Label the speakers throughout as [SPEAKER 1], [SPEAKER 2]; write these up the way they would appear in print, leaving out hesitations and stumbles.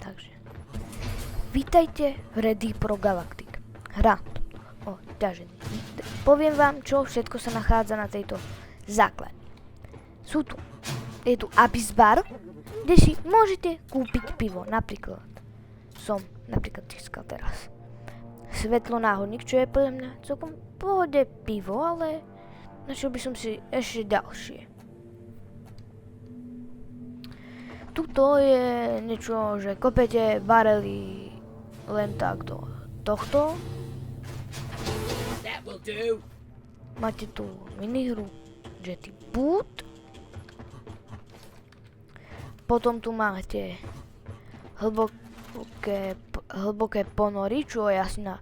[SPEAKER 1] Takže. Vítajte v Ready Pro Galactic. Hra o ťažení. Poviem vám, čo všetko sa nachádza na tejto základni. Je tu Abyss Bar, kde si môžete kúpiť pivo. Napríklad som získal teraz Svetlo náhodník, čo je podľa mňa celkom v pohode pivo, ale našiel by som si ešte ďalšie. Tuto je niečo, že kopete barely len tak do tohto. Máte tu minihru Jetty Boot. Potom tu máte hlboké ponory, čo je asi na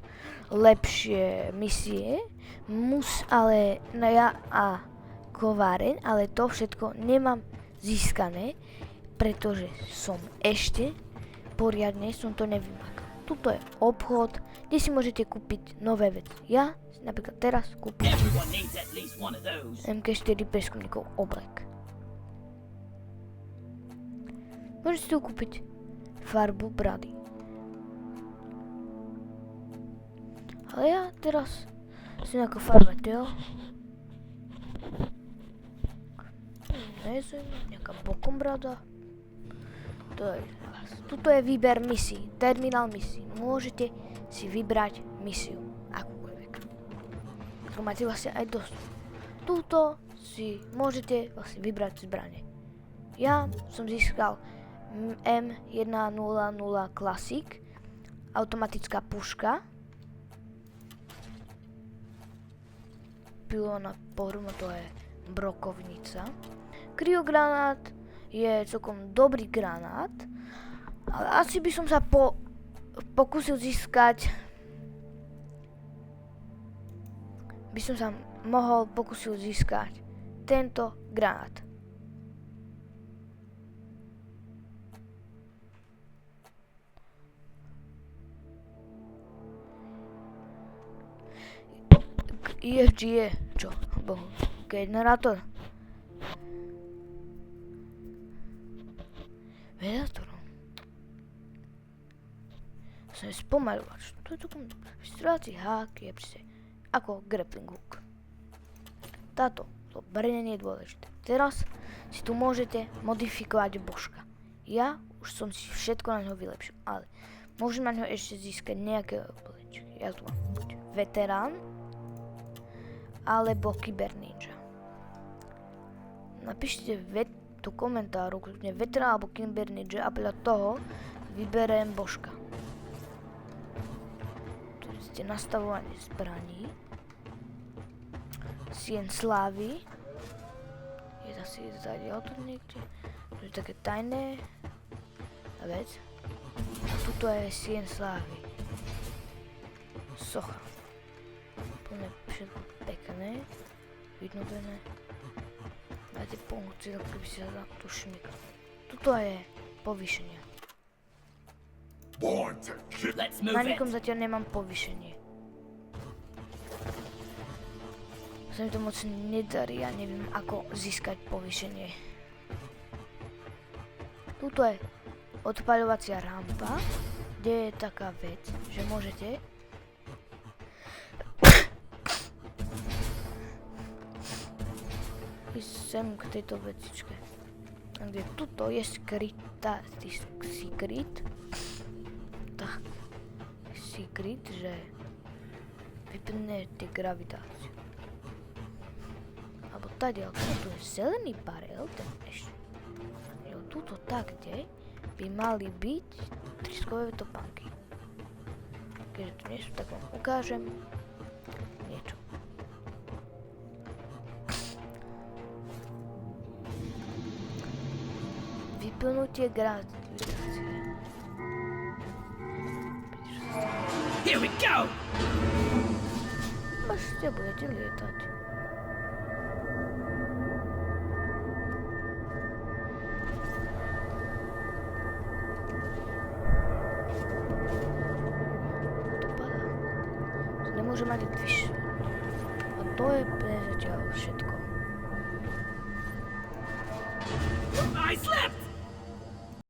[SPEAKER 1] lepšie misie. Ale a kováreň, ale to všetko nemám získané, pretože som ešte poriadne som to nevymakal. Tuto je obchod, kde si môžete kúpiť nové veci. Ja si napríklad teraz kúpim MK4 preskumníkov oblek. Môžete tu kúpiť farbu brady. Ale ja teraz som ako farbateľ. Nezem, nejaká bokom brada. Tuto je výber misií, terminál misií. Môžete si vybrať misiu, akúkoľvek. To máte vlastne aj dosť. Tuto si môžete vlastne vybrať zbrane. Ja som získal M100 Classic, automatická puška, pilóna pohroma, to je brokovnica. Kryogranát je celkom dobrý granát, ale asi by som sa pokúsil získať, tento granát. EFG je čo? Generátor. Vedátorom. Som je spomaľovač. To je takom vystreľací hák je proste ako grappling hook. To brnenie je dôležité. Teraz si tu môžete modifikovať božka. Ja už som si všetko na ňo vylepšil, ale môžem na ňo ešte získať nejaké oblečky. Ja tu mám buď veterán, alebo Kyber Ninja. Napíšte do komentáru, kľudne veterán alebo Kyber Ninja a podľa toho vyberiem božka. Tu ste nastavovanie zbraní. Sien slávy. Je zase zadiaľ tu niekde. Tu je také tajné vec. Tuto je Sien slávy. Socha. Plne všetko pekné, vynovené. Dajte pomôcť, ako keby si sa tu šmykal. Tuto je povýšenie. Na nikom zatiaľ nemám povýšenie. Sa mi to moc nedarí, ja neviem ako získať povýšenie. Tuto je odpaľovacia rampa, kde je taká vec, že môžete ísť sem k tejto vecičke. Kde tuto je secret, že vypnete gravitáciu. Alebo tadiaľ, tu je zelený barel, ten ešte. Jo, tuto tak, kde by mali byť triskové topánky. Keďže tu nie sú, tak vám ukážem niečo. Vyplnutie gravitácie.
[SPEAKER 2] Here we go!
[SPEAKER 1] Až ste budete lietať. To padá. Nemôžem ani vyššie. A to je pre zatiaľ všetko.
[SPEAKER 2] I slept!